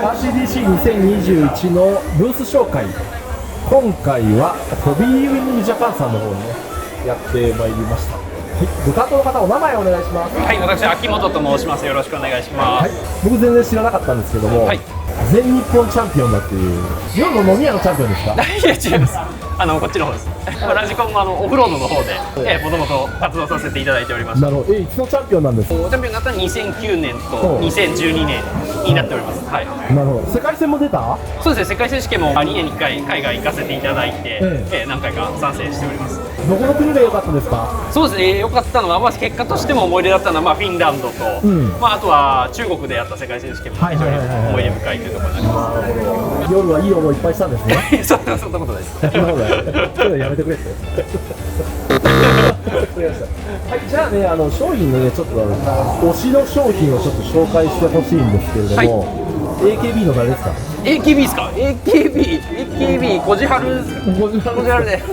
RCDC2021 のブース紹介、今回はホビーウィングジャパンさんの方にねやってまいりました。はい、ご担当の方お名前お願いします。はい、私秋元と申します。よろしくお願いします。はい、僕全然知らなかったんですけども、はい、全日本チャンピオンだっていう、夜の飲み屋のチャンピオンですか？いや違います。こっちの方です。ラジコンもオフロードの方で、もともと活動させていただいております。なるほど。いつのチャンピオンなんですか？チャンピオンになったら2009年と2012年になっております。はい。なるほど。世界戦も出た？そうですね。世界選手権も2年に1回海外行かせていただいて、何回か参戦しております。どこの国が良かったですか？そうですね。良かったのは、結果としても思い出だったのは、フィンランドと、あとは中国でやった世界選手権も非常に思い出深いというところになります。夜はいい思いいっぱいしたんですね。そんなことないです。そんなことない。やめてくれって。はい、じゃあね、商品のね、ちょっと推しの商品をちょっと紹介してほしいんですけれども、AKB の誰ですか？ AKB ですか？ AKB こじはるですか？こじはるね。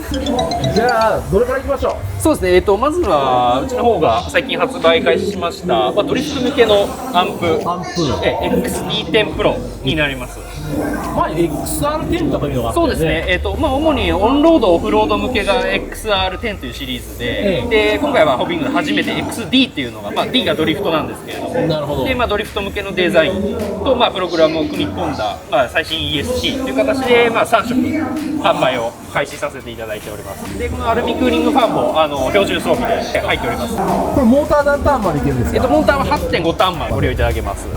じゃあどれからいきましょう？そうですね。まずはうちの方が最近発売開始しました、ドリフト向けのアンプ、XD10 Pro になります。XR10 とかいうのがあって、ね、そうですね。主にオンロード、オフロード向けが XR10 というシリーズで、で今回はホビングで初めて XD っていうのが、D がドリフトなんですけれども、なるほど。でドリフト向けのデザインとプログラムを組み込んだ最新 ESC という形で3色販売を開始させていただいております。でこのアルミクーリングファンも標準装備で入っております。これモーター何ターンまでいけるんですか？モーターは 8.5 ターンまでご利用いただけます。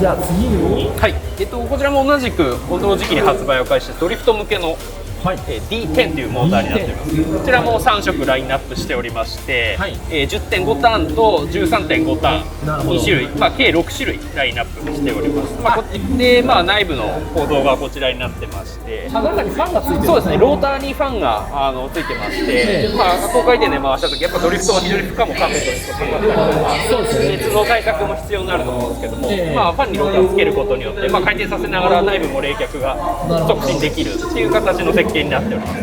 じゃあ次に、はい、こちらも同じく同時期に発売を開始したドリフト向けのD10 というモーターになっています。こちらも3色ラインナップしておりまして、10.5 ターンと 13.5 ターン2種類、計6種類ラインナップしております。で、内部の構造がこちらになってまして、中にファンがついてる。そうですね、ローターにファンがついてまして、高回転で回したとき、やっぱドリフトは非常に負荷もかけてるとかったりとか、熱の対策も必要になると思うんですけども、ファンにローターをつけることによって、回転させながら内部も冷却が促進できるっていう形の設計になっております。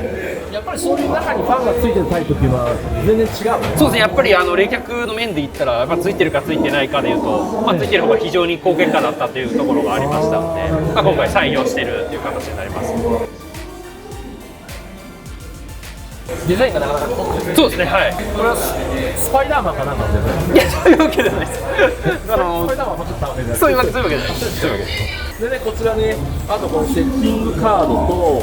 やっぱりそういう中にファンがついてるタイプっていうのは全然違う。そうですね、やっぱり冷却の面で言ったら、ついてるかついてないかでいうと、ついてる方が非常に高結果だったというところがありましたので、今回採用しているという形になります。デザインがなかなかそうですね、はい。これはスパイダーマンかなんかですね。いや、そういうわけじゃないです。スパイダーマンもちょっとそういうわけじゃないです。でね、こちらね、あとこのセッティングカードと、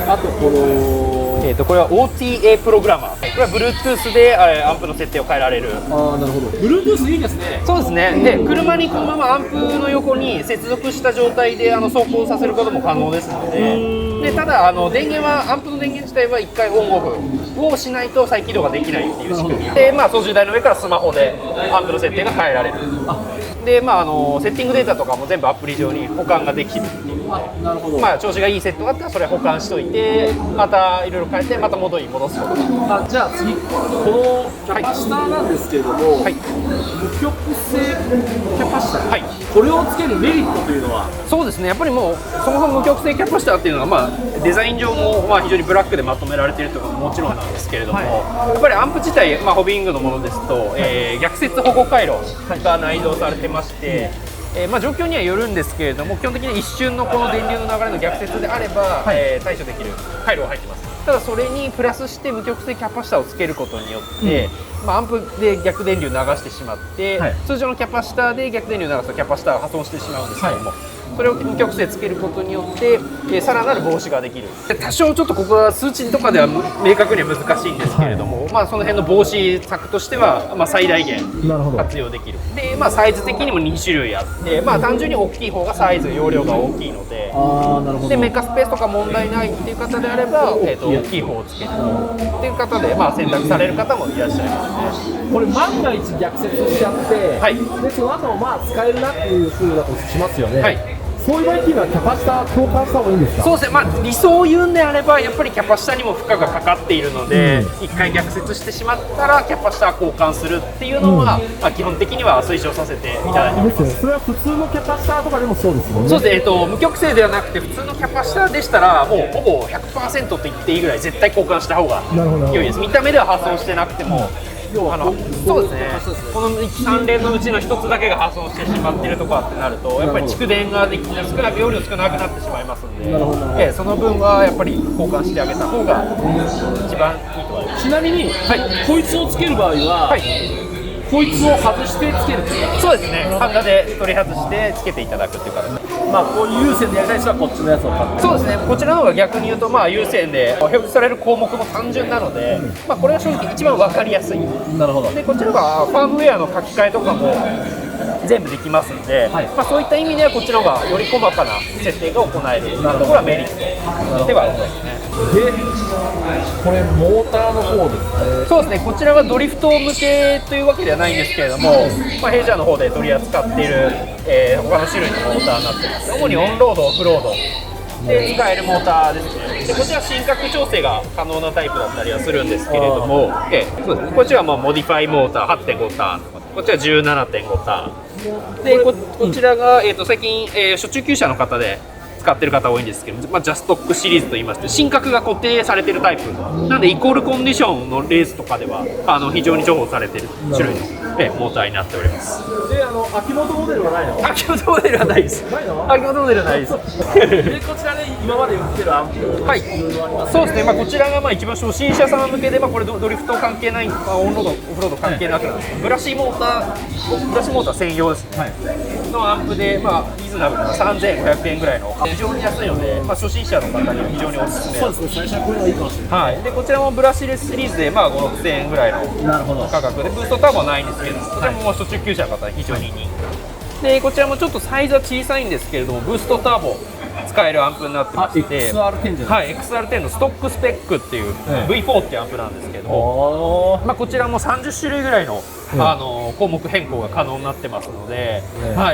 あとこのこれは OTA プログラマー。これは Bluetooth でアンプの設定を変えられる。ああ、なるほど。Bluetooth いいですね。そうですね。で、車にこのままアンプの横に接続した状態で走行させることも可能ですので、ただ電源はアンプの電源自体は1回オンオフをしないと再起動ができないっていう仕組みで、操縦台の上からスマホでアンプの設定が変えられる。で、セッティングデータとかも全部アプリ上に保管ができるっていうので、なるほど。調子がいいセットがあったらそれ保管しといて、またいろいろ変えてまた元に戻すことが。じゃあ次、このキャパシターなんですけれども、無極性キャパシター、これをつけるメリットというのは？そうですね、やっぱりもうそもそも無極性キャパシターっていうのは、デザイン上も非常にブラックでまとめられているということももちろんなんですけれども、やっぱりアンプ自体、ホビーイングのものですと、逆接保護回路が内蔵されてまして、状況にはよるんですけれども、基本的に一瞬のこの電流の流れの逆接であれば、対処できる回路が入ってます。ただそれにプラスして無極性キャパシターをつけることによって、アンプで逆電流流してしまって、通常のキャパシターで逆電流流すとキャパシターが破損してしまうんですけども、それを無極性つけることによって、さらなる防止ができる。多少ちょっとここは数値とかでは明確には難しいんですけれども、その辺の防止策としては、最大限活用できる。で、サイズ的にも2種類あって、単純に大きい方がサイズ容量が大きいので、でメカスペースとか問題ないっていう方であれば、大きい方をつけるっていう方で、選択される方もいらっしゃいますね。これ万が一逆接しちゃって、でその後も使えるなっていう風だとしますよね。そういう場合っていうのはキャパシター交換した方がいいんですか？そうですね、理想を言うんであればやっぱりキャパシターにも負荷がかかっているので、1回逆接してしまったらキャパシター交換するっていうのは、基本的には推奨させていただいています。それは普通のキャパシターとかでもそうですもんね。そうですね、無極性ではなくて普通のキャパシターでしたらもうほぼ 100% と言っていいぐらい絶対交換した方が良いです。見た目では破損してなくても要はそうですね、この3連のうちの1つだけが破損してしまっているとかってなると、やっぱり蓄電ができ少なく容量少なくなってしまいますので、その分はやっぱり交換してあげた方が一番いいと思います。ちなみに、こいつをつける場合は、こいつを外してつける。そうですね、ハンガーで取り外してつけていただくっていう形で、まあこういう有線でやりたい人はこっちのやつを買って。そうですね、こちらの方が逆に言うと、有線で表示される項目も単純なので、これは正直一番分かりやすい。なるほど。でこちらはファームウェアの書き換えとかも全部できますので、そういった意味ではこっちの方がより細かな設定が行えるところはメリットではありますね。で、これモーターの方ですね。そうですね、こちらはドリフト向けというわけではないんですけれども、ヘイジャーの方で取り扱っている、他の種類のモーターになってます。主にオンロード、オフロードで使えるモーターですね。でこちら振角調整が可能なタイプだったりはするんですけれども、そうですね、こちらはモディファイモーター 8.5 ターンとか、こちら 17.5 ターンで、こちらが、最近、初中級者の方で使ってる方多いんですけど、ジャストックシリーズといいまして、振角が固定されてるタイプなんで、イコールコンディションのレースとかでは非常に重宝されてる種類のモーターになっております。で、秋元モデルはないの？秋元モデルはないです。ないの？秋元モデルはないです。で、こちらで今まで売ってるアンプ、いろいろあります。そうですね、こちらが一番初心者様向けで、これドリフト関係ない、オンロード、オフロード関係なくなんですけど、ブラシモーター専用ですね、のアンプで、リーズナブルな3500円ぐらいの非常に安いので、初心者の方には非常におすすめ。そうですね、最初はこれはいいかもしれない。でこちらもブラシレスシリーズで5、6000円ぐらいの価格で、ブーストターボはないんですけど、こちらも初中級者の方に非常に人気で、こちらもちょっとサイズは小さいんですけれども、ブーストターボ使えるアンプになってまして、XR10 じゃないですか。XR10 のストックスペックっていう V4 っていうアンプなんですけども、こちらも30種類ぐらいの項目変更が可能になってますので、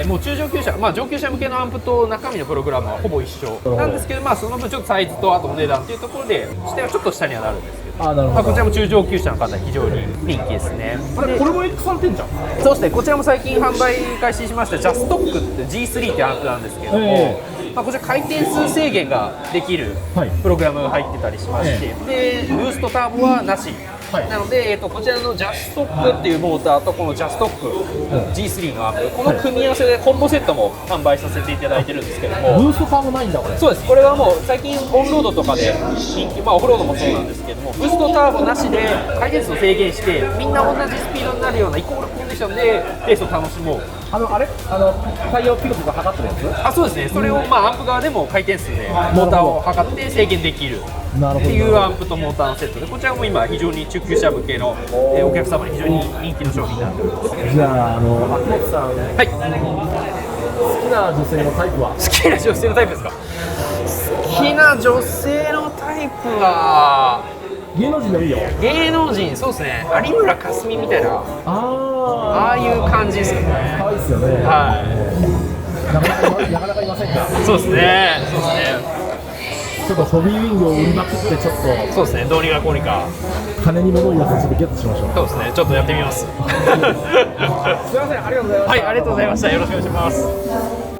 もう中上級者、上級者向けのアンプと中身のプログラムはほぼ一緒なんですけど、その分ちょっとサイズとあとお値段っていうところで視点はちょっと下にはなるんですけど、こちらも中上級者の方に非常に人気ですね。これも XR10 じゃん。そうですね、こちらも最近販売開始しましたジャストックって G3 っていうアンプなんですけども、こちら回転数制限ができるプログラムが入ってたりしまして、でブーストターボはなし、なので、こちらのジャストックっていうモーターとこのジャストック G3 のアンプ、この組み合わせでコンボセットも販売させていただいてるんですけども、ブーストターボないんだこれ。そうです、これはもう最近オンロードとかで人気、オフロードもそうなんですけども、ブーストターボなしで回転数を制限してみんな同じスピードになるようなイコールコンディションでレースを楽しもう。タイヤをピコピコ測ってるやつ？そうですね、それをアンプ側でも回転数でモーターを測って制限できるっていうアンプとモーターのセットで、こちらも今非常に中級者向けのお客様に非常に人気の商品になっております。じゃあ、秋元さん、好きな女性のタイプは？好きな女性のタイプですか？好きな女性のタイプは芸能人でもいいよ。芸能人、そうですね、有村架純みたいな、ああいう感じですよね。可愛いですよね。なかなかいませんか？そうですね、ちょっとホビーウィングを売りまくって、ちょっとそうですね、どうにかこうにか金に物を言わせてゲットしましょう。そうですね、ちょっとやってみます。すみません、ありがとうございました。はい、ありがとうございました。よろしくお願いします。